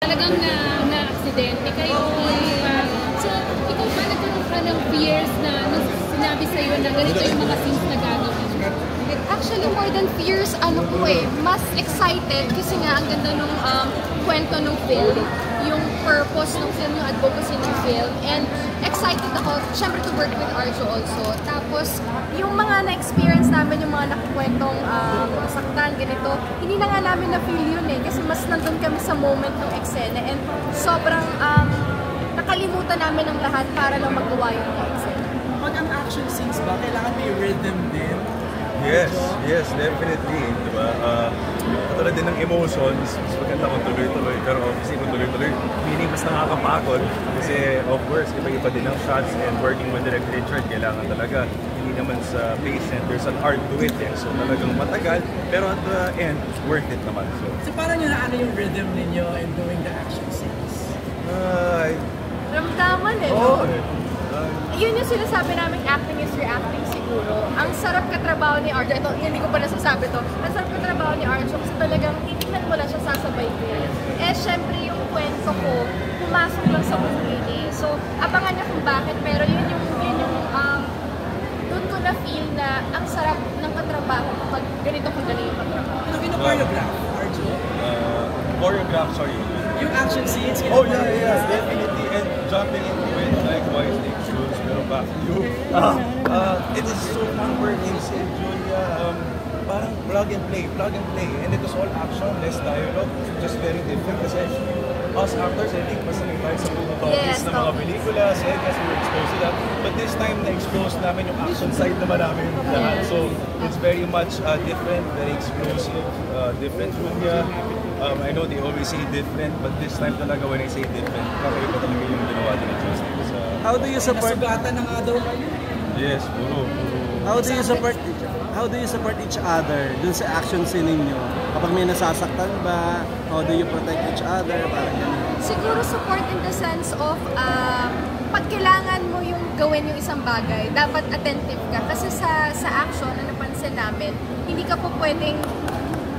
Talagang na-aksidente kayo. So, ikaw ba nagkaroon ka ng fears na sinabi sa'yo na ganito yung mga scenes na gagawin? Actually, more than fears, mas excited kasi nga ang ganda nung kwento ng film, yung purpose ng film, yung advocacy ng film, and excited ako, syempre, to work with Arjo also. Tapos, yung mga na-experience namin, yung mga nakikwentong saktan, ganito, hindi na nga namin na-feel yun kasi mas nandun kami sa moment ng eksena, and sobrang nakalimutan namin ang lahat para lang magawa yung eksena. Pag ang action scenes ba, kailangan may rhythm din? Yes, definitely. Diba? Katulad din ng emotions, mas maganda kung tuloy-tuloy. Pero obviously kung tuloy-tuloy, meaning mas nakakapagod. Kasi of course, iba-iba din ang shots and working with Direct Richard, kailangan talaga hindi naman sa patient, there's an art to it. So talagang matagal, pero at the end, worth it naman. So parang yun na yung rhythm ninyo in doing the action scenes? Ramdaman yun yung sinasabi namin, acting is reacting siguro. Ang sarap katrabaho ni Arjo, hindi ko pa nasasabi to, ang sarap katrabaho ni Arjo kasi talagang titignan mo lang siya sasabay ko. Syempre yung kwento ko, pumasok lang sa movie. So, abangan niya kung bakit, pero yun yung doon ko na feel na ang sarap ng katrabaho kapag ganito kung galing yung katrabaho. Choreograph, Arjo? Choreograph, sorry. Yung action scenes? Yeah, definitely. And jumping into it, likewise, like shoes, pero back to you. It is so fun working si Julia. Parang plug and play. And it was all action, less dialogue, just very different. Kasi us actors, I think, mas sanay tayo sa mga topics ng mga pelikula, series, we were exposed to that. But this time, na-expose namin yung action side naman namin lahat. So, it's very much different, very explosive, different Julia. I know they always say different, but this time talaga when I say different, kakaiba talaga yung ginawa din ng Justin. How do you support? Nasugatan na nga daw kayo. Yes, puro. How do you support each other dun sa action scene ninyo? Kapag may nasasaktan ba? How do you protect each other? Parang ganun. Siguro support in the sense of pag kailangan mo yung gawin yung isang bagay, dapat attentive ka. Kasi sa action, na napansin namin, hindi ka po pwedeng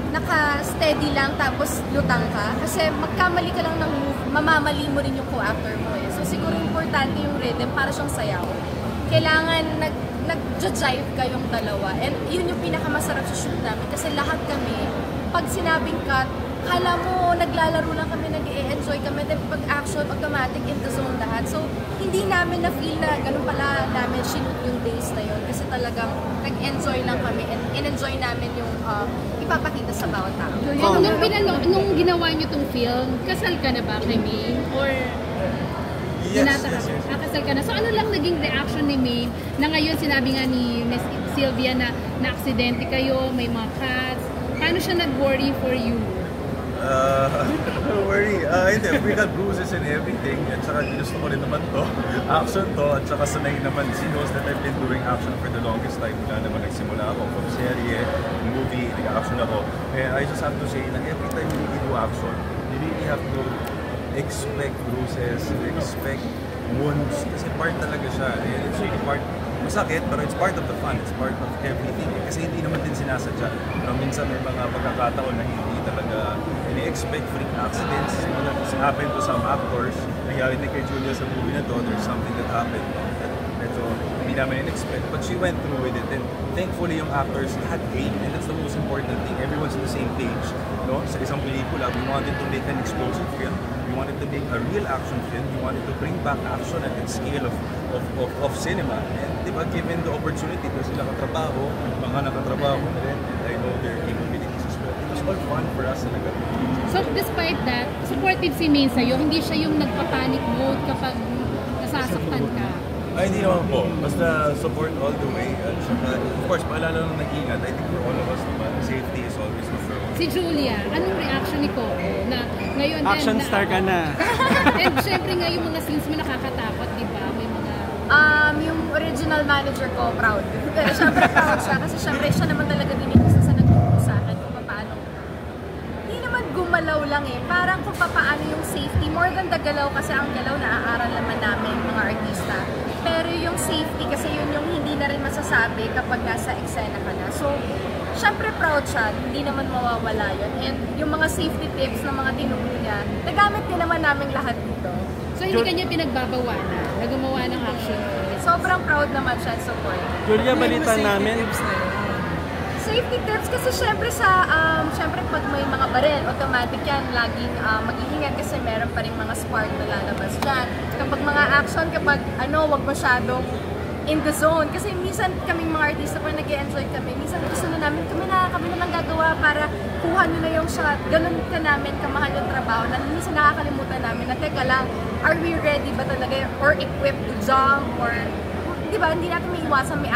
naka-steady lang tapos lutang ka. Kasi magkamali ka lang ng move, mamamali mo rin yung co-actor mo. So siguro importante yung rhythm para siyang sayaw. Kailangan nag-jive kayong dalawa. And yun yung pinakamasarap sa shoot namin. Kasi lahat kami, pag sinabing cut, kala mo naglalaro lang kami, nag-e-enjoy kami. Then pag action, automatic in the zone lahat. So hindi namin na-feel na ganun pala namin shoot yung days na yun. Kasi talagang nag-enjoy lang kami and in-enjoy namin yung ipapakita sa bawat tao. Nung ginawa niyo tong film, kasal ka na ba kay May? Or Yes. Kasal ka na. So ano lang naging reaction ni May na ngayon sinabi nga ni Miss Sylvia na na-aksidente kayo, may mga cuts. Paano siya nag-worry for you? Don't worry. Hindi, we got bruises and everything. At saka ginusto ko rin naman to. Action to. At saka sanay naman. She knows that I've been doing action for the longest time. Mula naman nagsimula ako from serye, movie, nag-action ako. And I just have to say na every time you do action, you really have to expect bruises, expect wounds. Kasi part talaga siya. And it's really part, masakit, pero it's part of the fun. It's part of everything. Kasi hindi naman din sinasadya. Pero minsan may mga pagkakataon na hindi talaga ini-expect freak accidents. It's happened to some actors. Nangyari na kay Julia sa movie na to, there's something that happened that medyo hindi namin in-expect. But she went through with it. And thankfully yung actors had game. And that's the most important thing. Everyone's on the same page. No? Sa isang pelikula, we wanted to make an explosive film. We wanted to make a real action film. We wanted to bring back action at its scale of cinema. And diba, given the opportunity na sila katrabaho, mga nakatrabaho na rin, and I know their capabilities as well. It was all fun for us talaga. So despite that, supportive si May sa'yo, hindi siya yung nagpa-panic mode kapag nasasaktan ka? Ay, hindi naman po. Basta support all the way. At saka, of course, paalala nung nag-ingat, I think for all of us naman, safety is always the first. Si Julia, anong reaction ni Coco na ngayon action star ka na? And syempre nga yung mga scenes mo nakakatakot, di ba? May mga... Yung original manager ko, proud. Siyempre proud siya kasi siyempre siya naman talaga din yung isa sa nagtuturo sa akin kung paano. Hindi naman gumalaw lang parang kung paano yung safety. More than the galaw kasi ang galaw naaaral naman namin mga artista. Pero yung safety kasi yun yung hindi na rin masasabi kapag nasa eksena ka na. So, syempre proud siya, hindi naman mawawala yun. And yung mga safety tips na mga tinuro niya, nagamit din naman namin lahat dito. So hindi kanya pinagbabawalan na gumawa ng action. Sobrang proud naman siya support. Julia, balita namin. Safety tips kasi syempre syempre pag may mga baril, automatic yan, laging mag-iingat kasi meron pa rin mga spark na lalabas dyan. Kapag mga action, kapag wag masyadong in the zone. Kasi minsan kaming mga artista, pag nag-enjoy kami, minsan gusto na namin, kami na lang gagawa para kuha nyo na yung shot. Ganun ka namin, kamahal yung trabaho. Na minsan nakakalimutan namin na, teka lang, are we ready ba talaga or equipped to jump or di ba, hindi natin may iwasan may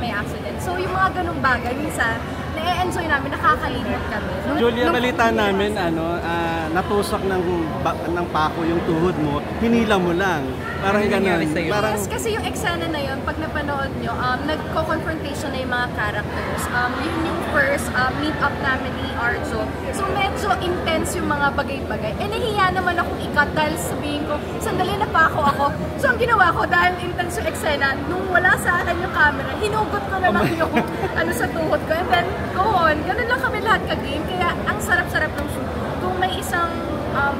accident. So yung mga ganung bagay, minsan, na-enjoy namin, nakakalimot kami. Julia, balita namin, natusok ng pako yung tuhod mo, hinila mo lang. Parang ganun. Parang... Yes, kasi yung eksena na yun, pag napanood nyo, nagko-confrontation na yung mga characters. Yun yung first meet up namin ni Arjo. So medyo intense yung mga bagay-bagay. Nahiya naman akong ikat dahil sabihin ko, sandali na pa ako. So ang ginawa ko, dahil intense yung eksena, nung wala sa akin yung camera, hinugot ko na lang yung sa tuhod ko. And then, go on. Ganun lang kami lahat ka-game. Kaya ang sarap-sarap ng shoot. Kung may isang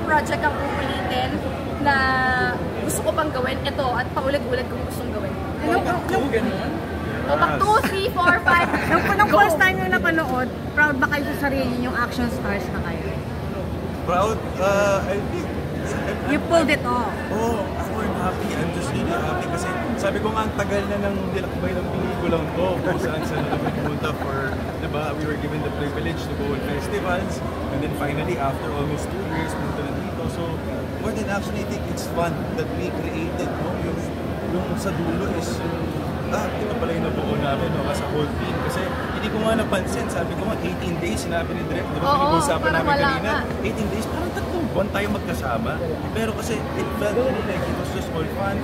project ang uulitin na gusto ko pang gawin, ito, at paulit-ulit kung gustong gawin. Pag 2, 3, 4, 5. Nung first time yung napanood, proud ba kayo sa sarili yung action stars na kayo? Proud, I think. You pulled it off. Oh, I'm happy. I'm just really happy kasi sabi ko nga ang tagal na nang nilakbay ng pelikulang to kung saan na pumunta for, diba, we were given the privilege to go on festivals and then finally after almost 2 years punta na dito. So more than action, I think it's fun that we created, no? Yung sa dulo is ito pala yung nabuo namin, no? As a whole team kasi hindi ko nga napansin, sabi ko nga 18 days sinabi ni Direk, diba, pinag-usapan namin kanina, 18 days, parang 3 buwan tayo magkasama, pero kasi it felt really like it was just all fun,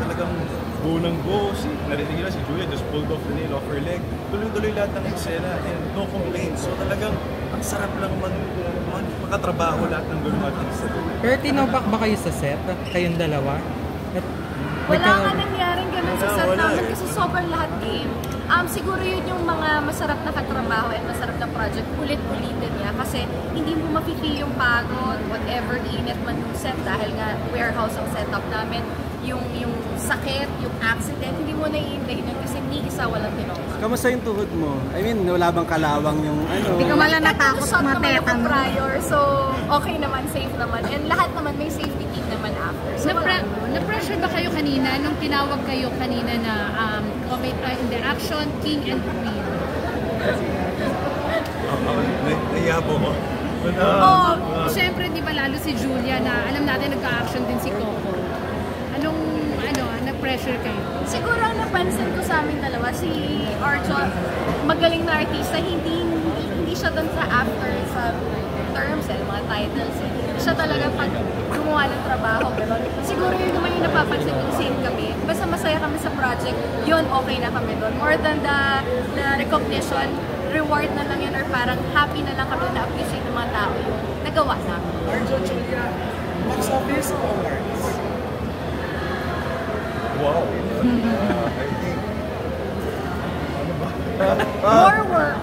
talagang go ng go, narinig nila si Julia just pulled off the nail off her leg, tuloy-tuloy lahat ng eksena and no complaints, so talagang ang sarap lang makatrabaho lahat ng gano'ng artista. Pero tinobak ba kayo sa set? Kayong dalawa? Wala nga nangyaring ganun sa set namin kasi sobrang lahat game. Siguro yun yung mga masarap na katrabaho at masarap na project, ulit-ulitin niya kasi hindi mo mapipili yung pagod, whatever init man yung set dahil nga warehouse ang setup namin, yung sakit, yung accident, hindi mo naiindahin yun kasi ni isa walang tinoma. Kamusta yung tuhod mo? I mean, wala bang kalawang yung Hindi ka mala natakot mateta mo. Prior, so okay naman, safe naman. And lahat naman may safety team naman after. So, Na-pressure ba kayo kanina nung tinawag kayo kanina na in the action, king and queen? Nayabo ko. Siyempre, di ba lalo si Julia na alam natin nagka-action din si Coco. Na-pressure kayo? Siguro ang napansin ko sa amin dalawa, si Arjo, magaling na artista, hindi siya dun sa after sa terms, mga titles. Siya talaga pag gumawa ng trabaho. Siguro yun naman yung napapansin ko, same kami. Basta masaya kami sa project, yun okay na kami doon. More than the recognition, reward na lang yun or parang happy na lang kami na appreciate ng mga tao yung nagawa namin. Arjo, Julia, box office o awards? Wow. I think More work.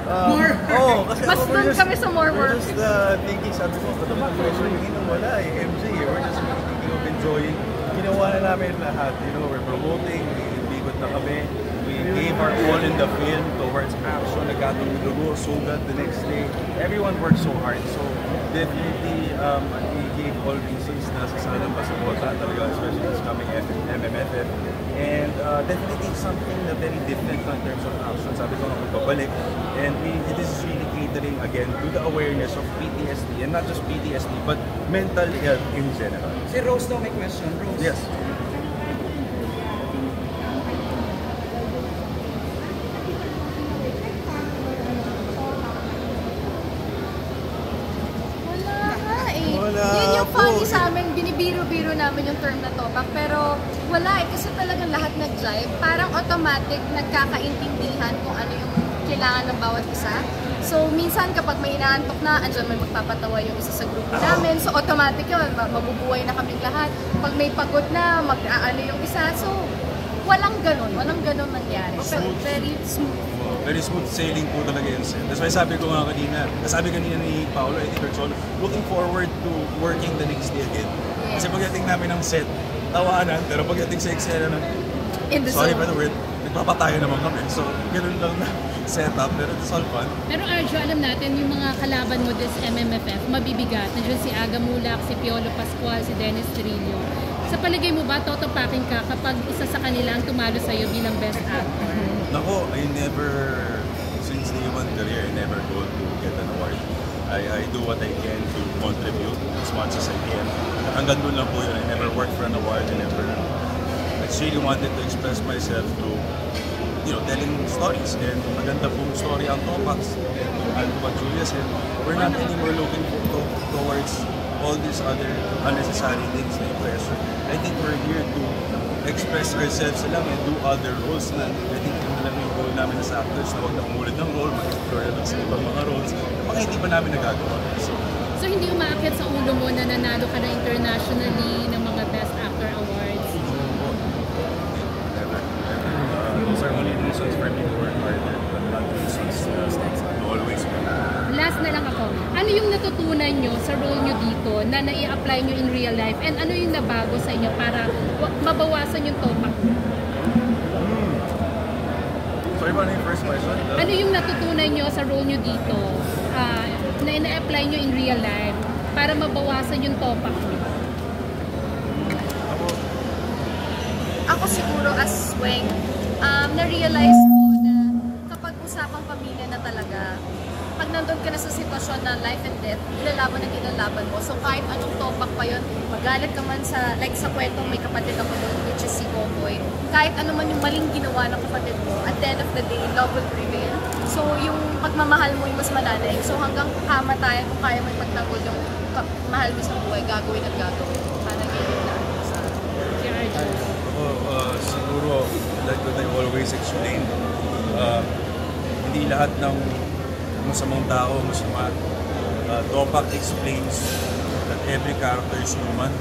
Kasi Mas doon kami sa more work. We're just thinking, sabi ko, ito naman pressure yung wala MJ, we're just really thinking of enjoying. Ginawa na namin lahat, we're promoting, bigot na kami. We gave our all in the film towards action, nagkatong dugo, sugat the next day. Everyone worked so hard, so definitely we gave all reasons na sasalang pa sa bota talaga, especially this coming MMFF. And definitely something na very different in terms of action. Sabi ko nga magpabalik. And this is really catering again to the awareness of PTSD. And not just PTSD, but mental health in general. Si Rose daw may question. Rose? Yes. Yun yung funny sa amin, binibiro-biro namin yung term na topak, pero wala kasi talagang lahat nag-jive. Parang automatic nagkakaintindihan kung ano yung kailangan ng bawat isa. So minsan kapag may inaantok na, andyan may magpapatawa yung isa sa grupo namin. So automatic yun, mabubuhay na kaming lahat. Pag may pagod na, mag-aano yung isa. So walang ganun nangyari. So, very smooth. Very smooth sailing po talaga yung set. That's why sabi kanina ni Paolo, I think Bertol, looking forward to working the next day again. Kasi pagdating namin ng set, tawanan, pero pagdating sa eksena ng, sorry for the word, nagpapatayo naman kami. So, ganun lang na setup, pero it's all fun. Pero Arjo, alam natin, yung mga kalaban mo this MMFF, mabibigat. Nandiyan si Aga Mulak, si Piolo Pascual, si Dennis Trillo. Sa palagay mo ba, totopakin ka kapag isa sa kanila ang tumalo sa'yo bilang best actor? Nako, I never, since day one career, I never go to get an award. I do what I can to contribute as much as I can. Hanggang doon lang po yun. I never worked for an award. I just really wanted to express myself through, telling stories. And maganda pong story ang Topax. And what Julia said, we're not anymore looking towards all these other unnecessary things na pressure. I think we're here to express ourselves lang and do other roles na I think yun na lang yung goal namin as actors na huwag na umulit ng role, mag-explore na sa ibang mga roles na mga hindi pa namin nagagawa. So hindi umaakit sa ulo mo na nanalo ka na internationally ng mga Best Actor Awards? Never. Those are only reasons for me to work harder, but not reasons to always be. Last na lang ako. Ano yung natutunan nyo sa role nyo dito na nai-apply nyo in real life? And ano yung nabago sa inyo para mabawasan yung topak? Sorry, ano yung first question? Ano yung natutunan nyo sa role nyo dito na ina-apply nyo in real life para mabawasan yung topak nyo? Ako siguro as Weng, na-realize ko na kapag usapang pamilya na talaga, pag nandun ka na sa sitwasyon na life and death, ilalaban at ilalaban mo. So kahit anong topak pa yun, magalit ka man sa, like sa kwentong may kapatid ako doon, which is si Kokoy, kahit ano man yung maling ginawa ng kapatid mo, at the end of the day, love will prevail. So yung pagmamahal mo yung mas malalaig. So hanggang kamatayan, kung kaya mo ipagtanggol yung mahal mo sa buhay, gagawin at gagawin. Para ganyan na. Siguro, like what I always explain, hindi lahat ng masamang tao, masama. Topak explains that every character is human.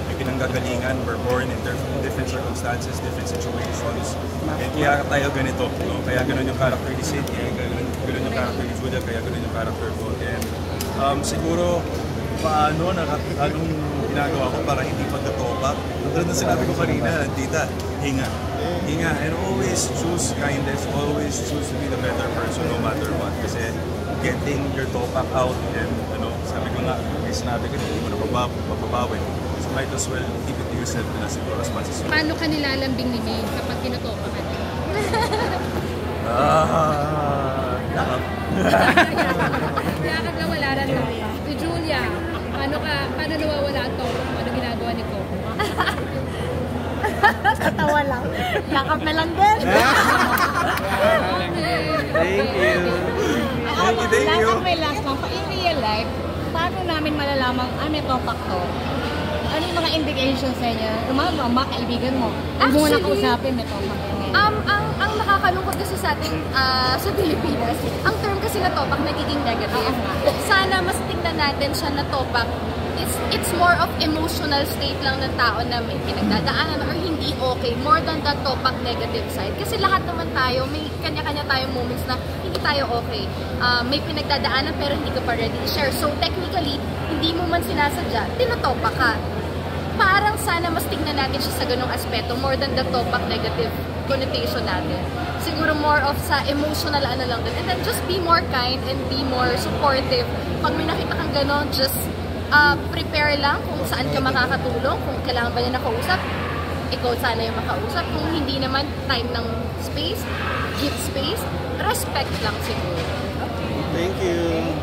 May pinanggagalingan, we're born in different circumstances, different situations. And kaya tayo ganito. No? Kaya ganun yung character ni Sid, kaya ganun yung character ni Julia, kaya ganun yung character ko. And siguro, anong ginagawa ko para hindi pagkatopak? Tulad na sinabi ko kanina, tita, hinga. Hinga. And always choose kindness, always choose to be the better person no matter what. Kasi getting your topak out and sabi ko nga, may sinabi ko, hindi mo na mababawi. So might as well keep it to yourself na siguro as much as you. Paano ka nilalambing ni Maine kapag kinatopak ka? Yakap. Yakap lang, wala na lang. Si Julia, paano nawawala ang topak? Ano ginagawa ni Coco? Tatawa lang. Yakap na lang din. Thank you. Thank you. May last lang. In real life, paano namin malalamang may topak to? Ano yung mga indications sa inyo? Mga kaibigan mo. Huwag mo na kausapin, may topak. Ang nakakalungkot kasi sa ating sa Pilipinas, ang term kasi na topak nagiging negative. Sana mas tingnan natin siya na topak. It's more of emotional state lang ng tao na may pinagdadaanan or hindi okay, more than the topak negative side. Kasi lahat naman tayo, may kanya-kanya tayong moments na hindi tayo okay. May pinagdadaanan pero hindi ka pa ready i-share. So technically, hindi mo man sinasadya, tinotopak ka. Parang sana mas tingnan natin siya sa ganung aspeto, more than the topak negative connotation natin. Siguro more of sa emotional lang din. And then just be more kind and be more supportive. Pag may nakita kang ganon, just prepare lang kung saan ka makakatulong, kung kailangan ba niya nakausap, ikaw sana yung makausap. Kung hindi naman, time ng space, give space, respect lang siguro. Thank you.